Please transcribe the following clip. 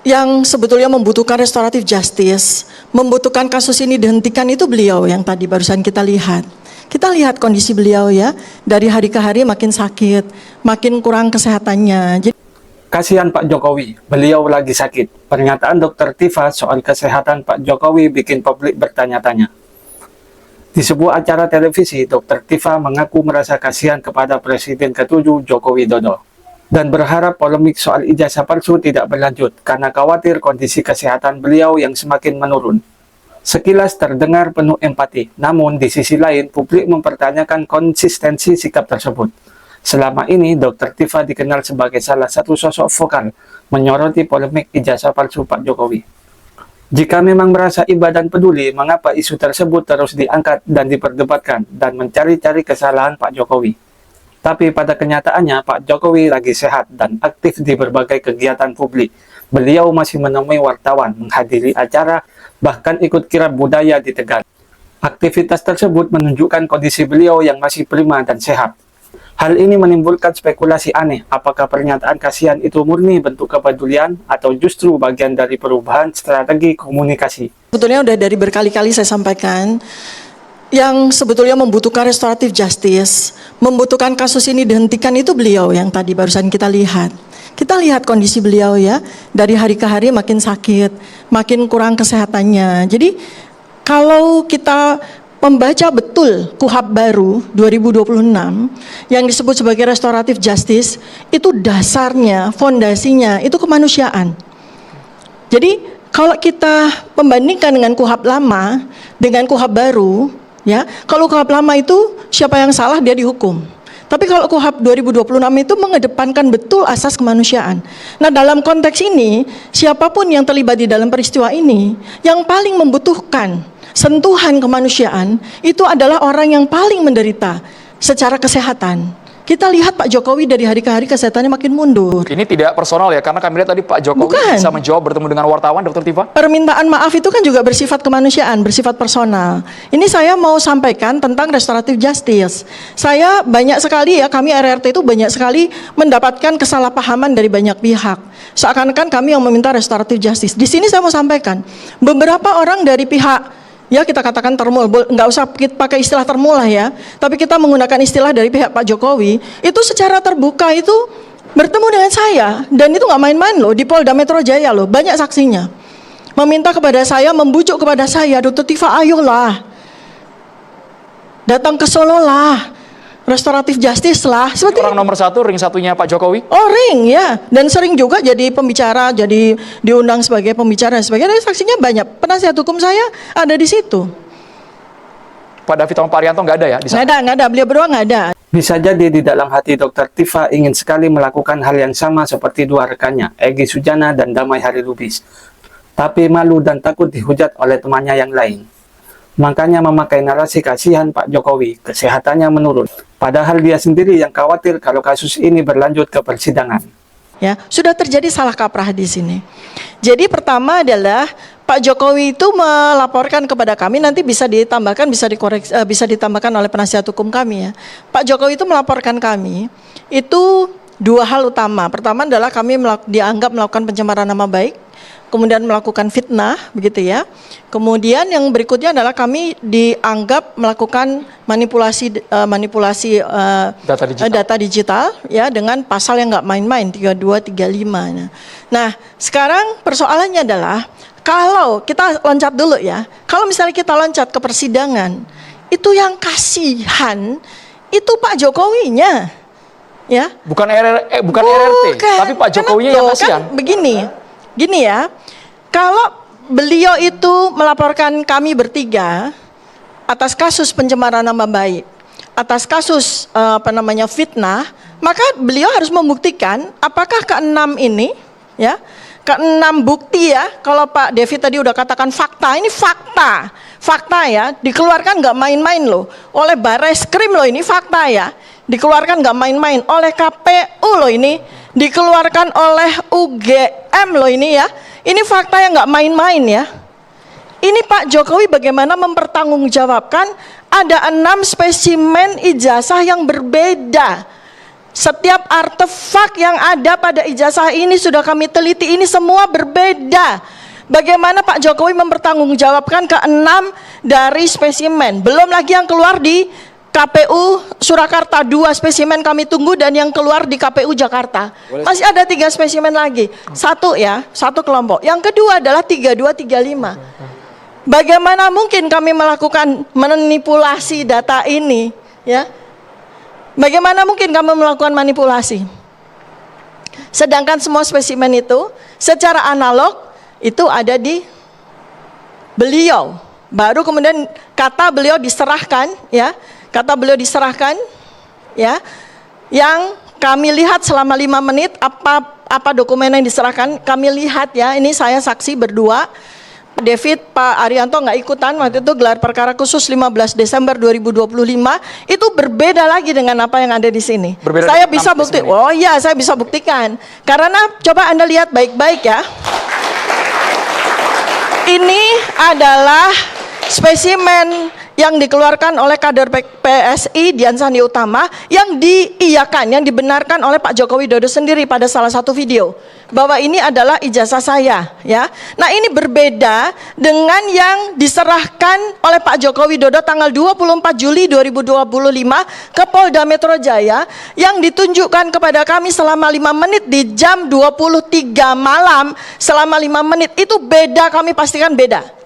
yang sebetulnya membutuhkan restoratif justice, membutuhkan kasus ini dihentikan itu beliau yang tadi barusan kita lihat. Kita lihat kondisi beliau ya, dari hari ke hari makin sakit, makin kurang kesehatannya. Jadi, kasihan Pak Jokowi, beliau lagi sakit. Pernyataan Dr. Tifa soal kesehatan Pak Jokowi bikin publik bertanya-tanya. Di sebuah acara televisi, Dr. Tifa mengaku merasa kasihan kepada Presiden ke-7 Joko Widodo dan berharap polemik soal ijazah palsu tidak berlanjut karena khawatir kondisi kesehatan beliau yang semakin menurun. Sekilas terdengar penuh empati, namun di sisi lain publik mempertanyakan konsistensi sikap tersebut. Selama ini, Dr. Tifa dikenal sebagai salah satu sosok vokal menyoroti polemik ijazah palsu Pak Jokowi. Jika memang merasa iba dan peduli, mengapa isu tersebut terus diangkat dan diperdebatkan dan mencari-cari kesalahan Pak Jokowi? Tapi pada kenyataannya, Pak Jokowi lagi sehat dan aktif di berbagai kegiatan publik. Beliau masih menemui wartawan, menghadiri acara, bahkan ikut kirab budaya di Tegal. Aktivitas tersebut menunjukkan kondisi beliau yang masih prima dan sehat. Hal ini menimbulkan spekulasi aneh, apakah pernyataan kasihan itu murni bentuk kepedulian atau justru bagian dari perubahan strategi komunikasi. sebetulnya udah dari berkali-kali saya sampaikan, yang sebetulnya membutuhkan restoratif justice, membutuhkan kasus ini dihentikan itu beliau yang tadi barusan kita lihat. Kita lihat kondisi beliau ya, dari hari ke hari makin sakit, makin kurang kesehatannya. Jadi kalau kita membaca betul KUHP baru 2026 yang disebut sebagai restoratif justice, itu dasarnya, fondasinya itu kemanusiaan. Jadi kalau kita membandingkan dengan KUHP lama dengan KUHP baru, ya, kalau KUHP lama itu siapa yang salah dia dihukum. Tapi kalau KUHP 2026 itu mengedepankan betul asas kemanusiaan. Nah, dalam konteks ini, siapapun yang terlibat di dalam peristiwa ini, yang paling membutuhkan sentuhan kemanusiaan itu adalah orang yang paling menderita secara kesehatan. Kita lihat Pak Jokowi dari hari ke hari kesehatannya makin mundur. Ini tidak personal ya, karena kami lihat tadi Pak Jokowi bisa menjawab bertemu dengan wartawan, Dr. Tifa. Permintaan maaf itu kan juga bersifat kemanusiaan, bersifat personal. Ini saya mau sampaikan tentang restoratif justice. Saya banyak sekali ya, kami RRT itu banyak sekali mendapatkan kesalahpahaman dari banyak pihak. Seakan-akan kami yang meminta restoratif justice. Di sini saya mau sampaikan, beberapa orang dari pihak, ya kita katakan termul, nggak usah kita pakai istilah termul lah ya, tapi kita menggunakan istilah dari pihak Pak Jokowi, itu secara terbuka itu bertemu dengan saya, dan itu nggak main-main loh, di Polda Metro Jaya loh, banyak saksinya. Meminta kepada saya, membujuk kepada saya, Dr. Tifa ayolah, datang ke Solo lah, restoratif justice lah. Seperti orang nomor satu, ring satunya Pak Jokowi. Oh ring ya, dan sering juga jadi pembicara, jadi diundang sebagai pembicara dan sebagainya. Saksinya banyak, penasihat hukum saya ada di situ. Pak David sama Pak Arianto nggak ada ya? Nggak ada, beliau berdua nggak ada. Bisa jadi di dalam hati Dr. Tifa ingin sekali melakukan hal yang sama seperti dua rekannya, Egy Sujana dan Damai Harilubis. Tapi malu dan takut dihujat oleh temannya yang lain. Makanya memakai narasi kasihan Pak Jokowi, kesehatannya menurun. Padahal dia sendiri yang khawatir kalau kasus ini berlanjut ke persidangan. Ya, sudah terjadi salah kaprah di sini. Jadi pertama adalah Pak Jokowi itu melaporkan kepada kami, nanti bisa ditambahkan, bisa ditambahkan oleh penasihat hukum kami ya. Pak Jokowi itu melaporkan kami, itu dua hal utama. Pertama adalah kami dianggap melakukan pencemaran nama baik, kemudian melakukan fitnah, begitu ya. Kemudian yang berikutnya adalah kami dianggap melakukan manipulasi data digital ya, dengan pasal yang nggak main-main 32, 35. Nah, sekarang persoalannya adalah kalau kita loncat dulu ya, kalau misalnya kita loncat ke persidangan, itu yang kasihan itu Pak Jokowinya, ya. Bukan RRT, tapi Pak Jokowinya yang kasihan. Kan gini ya, kalau beliau itu melaporkan kami bertiga atas kasus pencemaran nama baik, atas kasus fitnah, maka beliau harus membuktikan apakah keenam ini ya, keenam bukti ya. Kalau Pak Devi tadi udah katakan fakta, ini fakta ya, dikeluarkan nggak main-main loh oleh Barreskrim loh, ini fakta ya, dikeluarkan nggak main-main oleh KPU loh, ini dikeluarkan oleh UGM loh, ini ya, ini fakta yang nggak main-main ya. Ini Pak Jokowi bagaimana mempertanggungjawabkan ada 6 spesimen ijazah yang berbeda Setiap artefak yang ada pada ijazah ini sudah kami teliti, ini semua berbeda. Bagaimana Pak Jokowi mempertanggungjawabkan ke-6 dari spesimen, belum lagi yang keluar di KPU Surakarta 2 spesimen kami tunggu, dan yang keluar di KPU Jakarta. Masih ada 3 spesimen lagi. Satu kelompok. Yang kedua adalah 3235. Bagaimana mungkin kami melakukan manipulasi data ini, ya? Bagaimana mungkin kami melakukan manipulasi? Sedangkan semua spesimen itu secara analog itu ada di beliau. Baru kemudian kata beliau diserahkan, ya. Kata beliau diserahkan, ya. Yang kami lihat selama 5 menit apa dokumen yang diserahkan, kami lihat, ya. Ini saya saksi berdua. David, Pak Arianto nggak ikutan waktu itu gelar perkara khusus 15 Desember 2025, itu berbeda lagi dengan apa yang ada di sini. Berbeda Saya dengan bisa 6 bukti. spesimen. Oh iya, saya bisa buktikan. Karena coba Anda lihat baik-baik, ya. Ini adalah spesimen yang dikeluarkan oleh kader PSI Dian Sandi Utama, yang diiyakan, yang dibenarkan oleh Pak Joko Widodo sendiri pada salah satu video, bahwa ini adalah ijazah saya, ya. Nah, ini berbeda dengan yang diserahkan oleh Pak Joko Widodo tanggal 24 Juli 2025 ke Polda Metro Jaya, yang ditunjukkan kepada kami selama 5 menit di jam 23 malam, selama 5 menit. Itu beda, kami pastikan beda.